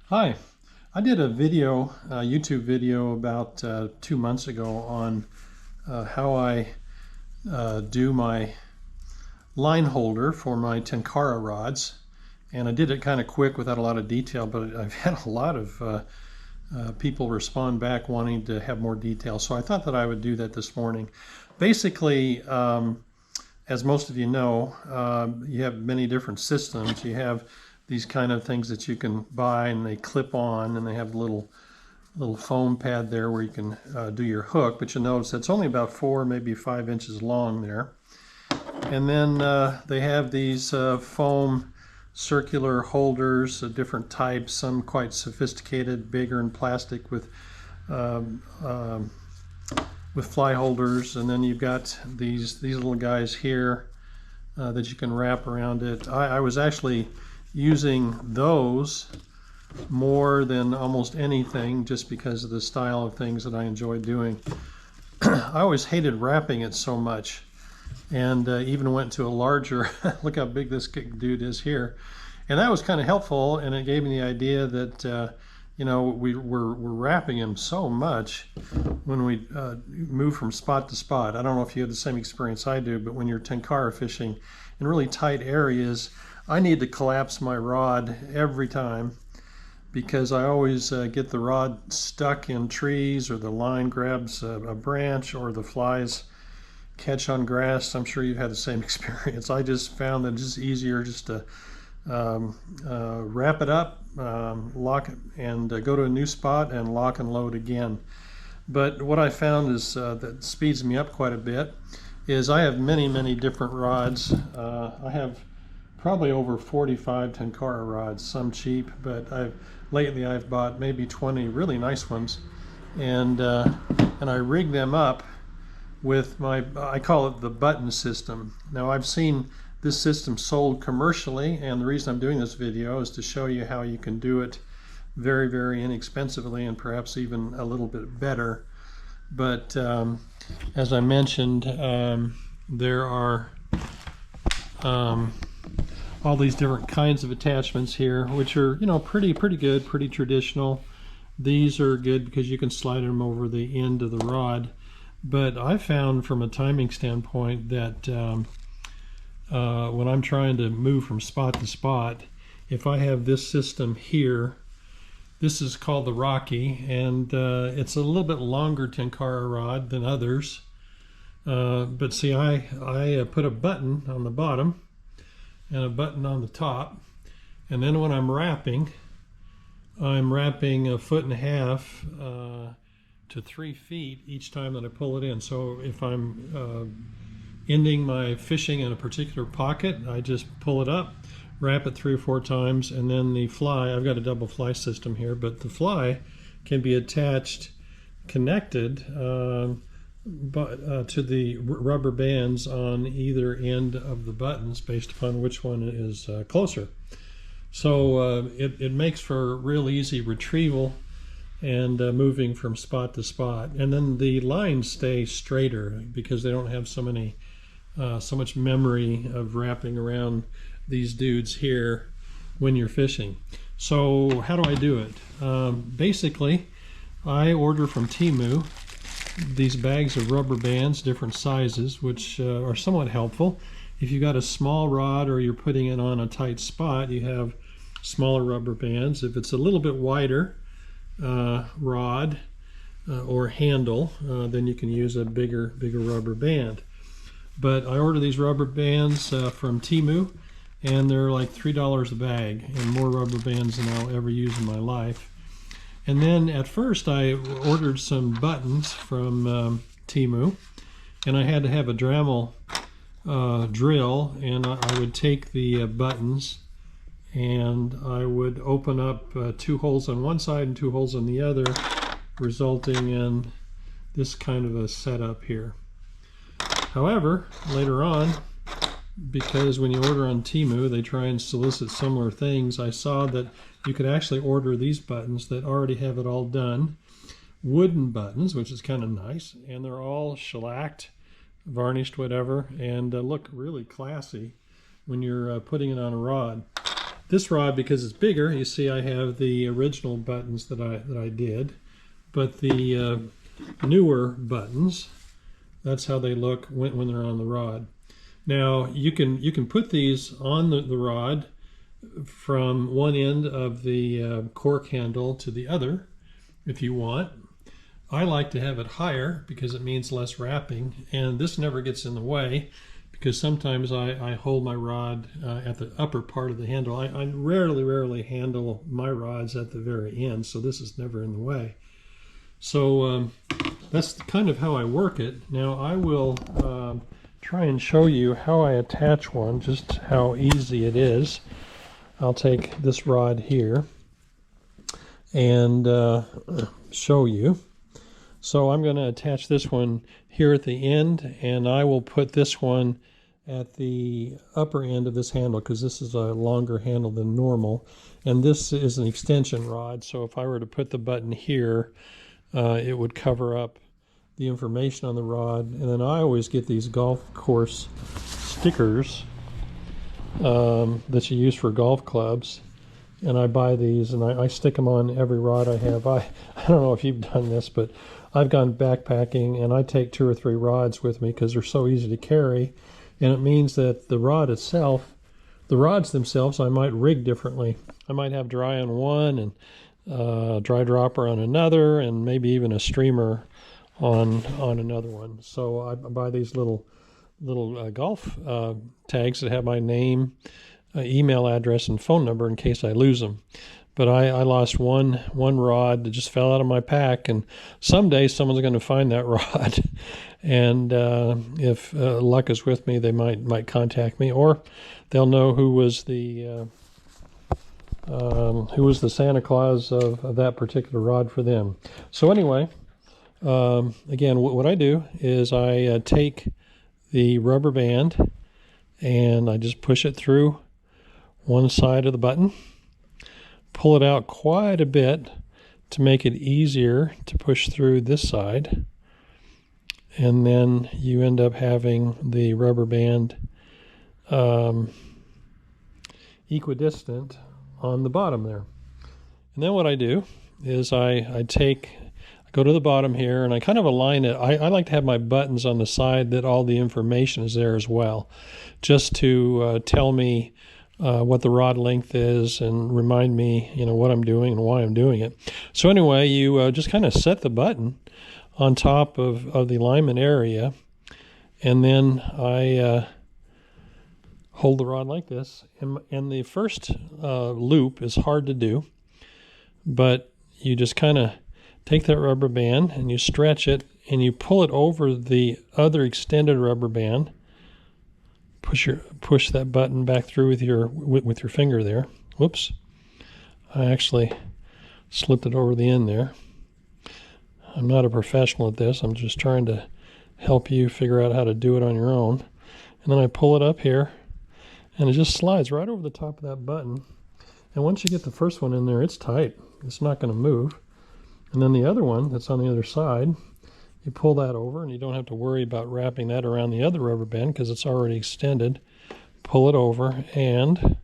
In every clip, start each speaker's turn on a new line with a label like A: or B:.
A: Hi, I did a video, a YouTube video about 2 months ago on how I do my line holder for my Tenkara rods. And I did it kind of quick without a lot of detail, but I've had a lot of people respond back wanting to have more detail. So I thought that I would do that this morning. Basically, as most of you know, you have many different systems. You have these kind of things that you can buy, and they clip on, and they have a little foam pad there where you can do your hook. But you'll notice it's only about 4, maybe 5 inches long there. And then they have these foam circular holders of different types, some quite sophisticated, bigger in plastic with fly holders. And then you've got these little guys here that you can wrap around it. I was actually using those more than almost anything just because of the style of things that I enjoy doing. I always hated wrapping it so much, and even went to a larger look how big this dude is here, and that was kind of helpful, and it gave me the idea that we're wrapping him so much when we move from spot to spot. I don't know if you have the same experience I do, but when you're Tenkara fishing in really tight areas, I need to collapse my rod every time, because I always get the rod stuck in trees, or the line grabs a branch, or the flies catch on grass. I'm sure you've had the same experience. I just found that it's just easier just to wrap it up, lock it, and go to a new spot and lock and load again. But what I found is that speeds me up quite a bit is I have many different rods. I have probably over 45 Tenkara rods, some cheap, but lately I've bought maybe 20 really nice ones, and I rig them up with I call it the button system. Now, I've seen this system sold commercially, and the reason I'm doing this video is to show you how you can do it very inexpensively, and perhaps even a little bit better. But as I mentioned, there are all these different kinds of attachments here, which are pretty good, pretty traditional. These are good because you can slide them over the end of the rod. But I found from a timing standpoint that when I'm trying to move from spot to spot, if I have this system here, this is called the Rocky, and it's a little bit longer Tenkara rod than others. But see, I put a button on the bottom and a button on the top, and then when I'm wrapping a 1.5 foot to 3 feet each time that I pull it in. So if I'm ending my fishing in a particular pocket, I just pull it up, wrap it 3 or 4 times, and then the fly, I've got a double fly system here, but the fly can be connected to the rubber bands on either end of the buttons based upon which one is closer. So it makes for real easy retrieval and moving from spot to spot. And then the lines stay straighter because they don't have so much memory of wrapping around these dudes here when you're fishing. So how do I do it? Basically, I order from Temu these bags of rubber bands, different sizes, which are somewhat helpful. If you've got a small rod or you're putting it on a tight spot, you have smaller rubber bands. If it's a little bit wider rod or handle, then you can use a bigger rubber band. But I order these rubber bands from Temu, and they're like $3 a bag, and more rubber bands than I'll ever use in my life. And then at first I ordered some buttons from Temu, and I had to have a Dremel drill, and I would take the buttons and I would open up 2 holes on one side and 2 holes on the other, resulting in this kind of a setup here. However, later on, because when you order on Temu, they try and solicit similar things, I saw that you could actually order these buttons that already have it all done. Wooden buttons, which is kind of nice, and they're all shellacked, varnished, whatever, and look really classy when you're putting it on a rod. This rod, because it's bigger, you see I have the original buttons that I did, but the newer buttons, that's how they look when they're on the rod. Now you can put these on the rod from one end of the cork handle to the other if you want. I like to have it higher because it means less wrapping, and this never gets in the way because sometimes I hold my rod at the upper part of the handle. I rarely handle my rods at the very end, so this is never in the way. So that's kind of how I work it. Now I will try and show you how I attach one, just how easy it is. I'll take this rod here and show you. So I'm going to attach this one here at the end, and I will put this one at the upper end of this handle because this is a longer handle than normal, and this is an extension rod, so if I were to put the button here, it would cover up the information on the rod. And then I always get these golf course stickers that you use for golf clubs, and I buy these and I stick them on every rod I have. I don't know if you've done this, but I've gone backpacking and I take 2 or 3 rods with me because they're so easy to carry, and it means that the rods themselves I might rig differently. I might have dry on one and dry dropper on another, and maybe even a streamer on another one. So I buy these little golf tags that have my name, email address, and phone number in case I lose them. But I lost one rod that just fell out of my pack, and someday someone's going to find that rod, and if luck is with me, they might contact me, or they'll know who was the Santa Claus of that particular rod for them. So anyway, again, what I do is I take the rubber band and I just push it through one side of the button, pull it out quite a bit to make it easier to push through this side, and then you end up having the rubber band equidistant on the bottom there. And then what I do is I go to the bottom here and I kind of align it. I like to have my buttons on the side that all the information is there as well, just to tell me what the rod length is and remind me, what I'm doing and why I'm doing it. So anyway, you just kind of set the button on top of the alignment area, and then I hold the rod like this. And the first loop is hard to do, but you just kind of take that rubber band and you stretch it and you pull it over the other extended rubber band. Push that button back through with your finger there. Whoops. I actually slipped it over the end there. I'm not a professional at this. I'm just trying to help you figure out how to do it on your own. And then I pull it up here and it just slides right over the top of that button. And once you get the first one in there, it's tight. It's not going to move. And then the other one that's on the other side, you pull that over and you don't have to worry about wrapping that around the other rubber band because it's already extended. Pull it over and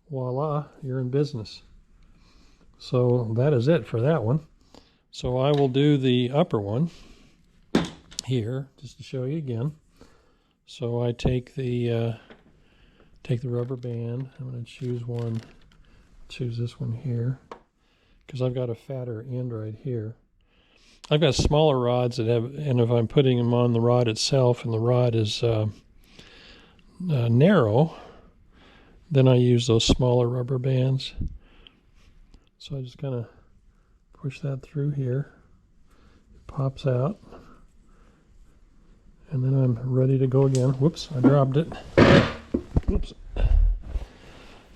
A: voila, you're in business. So that is it for that one. So I will do the upper one here just to show you again. So I take the rubber band. I'm going to choose this one here because I've got a fatter end right here. I've got smaller rods that have, and if I'm putting them on the rod itself and the rod is narrow, then I use those smaller rubber bands. So I just kind of push that through here. It pops out. And then I'm ready to go again. Whoops, I dropped it. Whoops.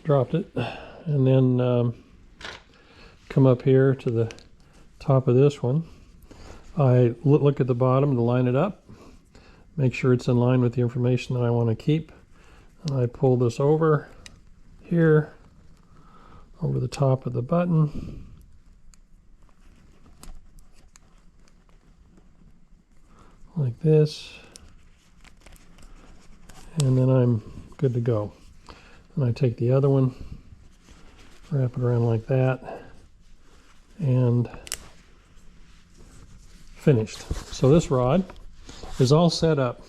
A: Dropped it. And then come up here to the top of this one. I look at the bottom to line it up, make sure it's in line with the information that I want to keep, and I pull this over here, over the top of the button, like this, and then I'm good to go. And I take the other one, wrap it around like that, and finished. So this rod is all set up.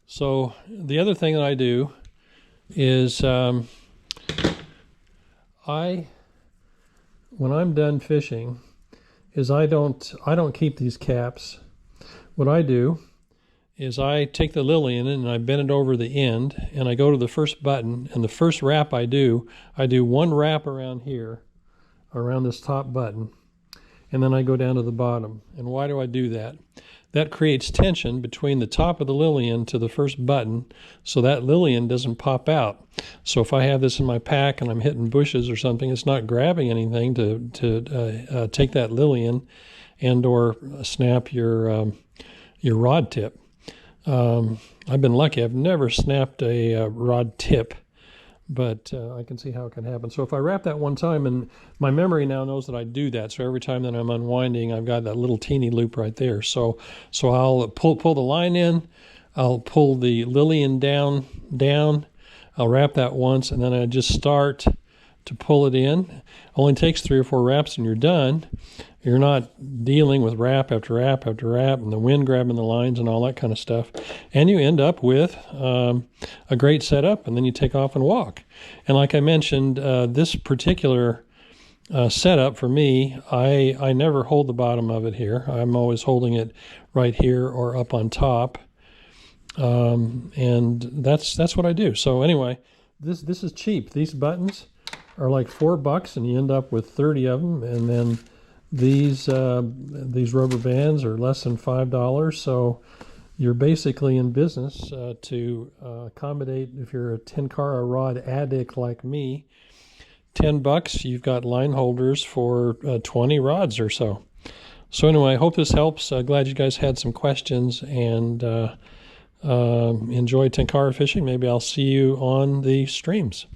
A: So the other thing that I do is when I'm done fishing, is I don't keep these caps. What I do is I take the Lillian and I bend it over the end, and I go to the first button, and the first wrap I do one wrap around here, around this top button, and then I go down to the bottom. And why do I do that? That creates tension between the top of the Lillian to the first button, so that Lillian doesn't pop out. So if I have this in my pack and I'm hitting bushes or something, it's not grabbing anything to take that Lillian and or snap your rod tip. I've been lucky. I've never snapped a rod tip, but I can see how it can happen. So if I wrap that one time, and my memory now knows that I do that, so every time that I'm unwinding, I've got that little teeny loop right there. So I'll pull the line in, I'll pull the Lillian down, I'll wrap that once, and then I just start to pull it in. Only takes 3 or 4 wraps and you're done. You're not dealing with wrap after wrap after wrap and the wind grabbing the lines and all that kind of stuff. And you end up with a great setup, and then you take off and walk. And like I mentioned, this particular setup for me, I never hold the bottom of it here. I'm always holding it right here or up on top. And that's what I do. So anyway, this is cheap. These buttons are like $4, and you end up with 30 of them. And then these rubber bands are less than $5. So you're basically in business to accommodate, if you're a Tenkara rod addict like me, $10, you've got line holders for 20 rods or so. So anyway, I hope this helps. Glad you guys had some questions, and enjoy Tenkara fishing. Maybe I'll see you on the streams.